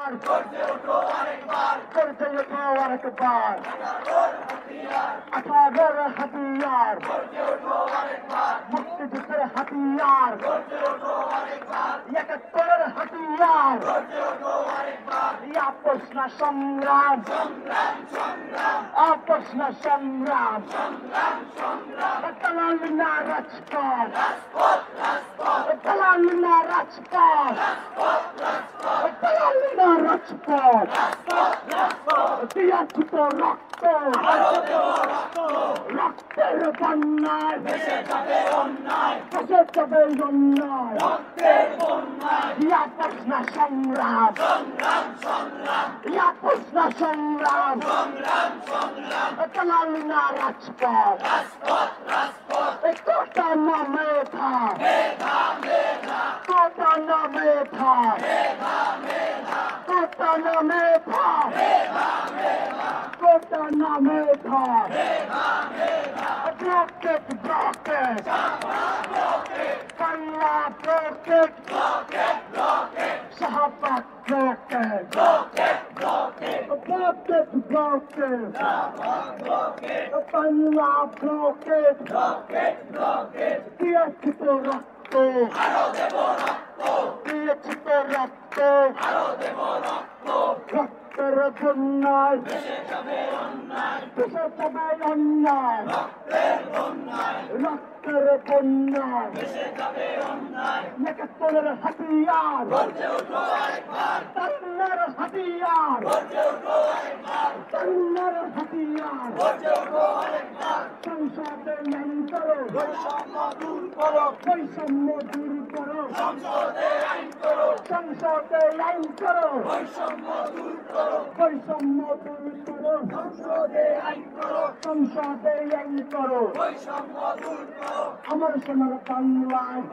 গর্জে ওঠো আরেকবার 18 হাতিয়ার মুক্তিযুদ্ধের হাতিয়ার 71 হাতিয়ার আপোষ না সংগ্রাম আপোষ না সংগ্রাম দালাল না রাজপথ দালাল না রাজপথ দালাল না রাজপথ দিয়াছিত রক্ত রক্তের বন্যায় ভেসে যাবে অন্যায় আপোষ না সংগ্রাম আপোষ না সংগ্রাম দালাল না রাজপথ কোটা না মেধা কোটা না মেধা কোটা না মেধা কোটা না মেধা blockade blockade Bangla blockade Shahbag blockade blockade blockade Bangla blockade দিয়েছিত রক্ত দিয়েছিত রক্ত রক্তের বন্যায় ভেসে যাবে অন্যায় রক্তের বন্যায় 71 হাতিয়ার তরুণের হাতিয়ার তরুণের হাতিয়ার সংসদে আইন করো বৈষম্য দূর করো সংসদে আইন করো সংসদে আইন করো বৈষম্য দূর করো সংসদে আইন করো আমার সোনার বাংলায়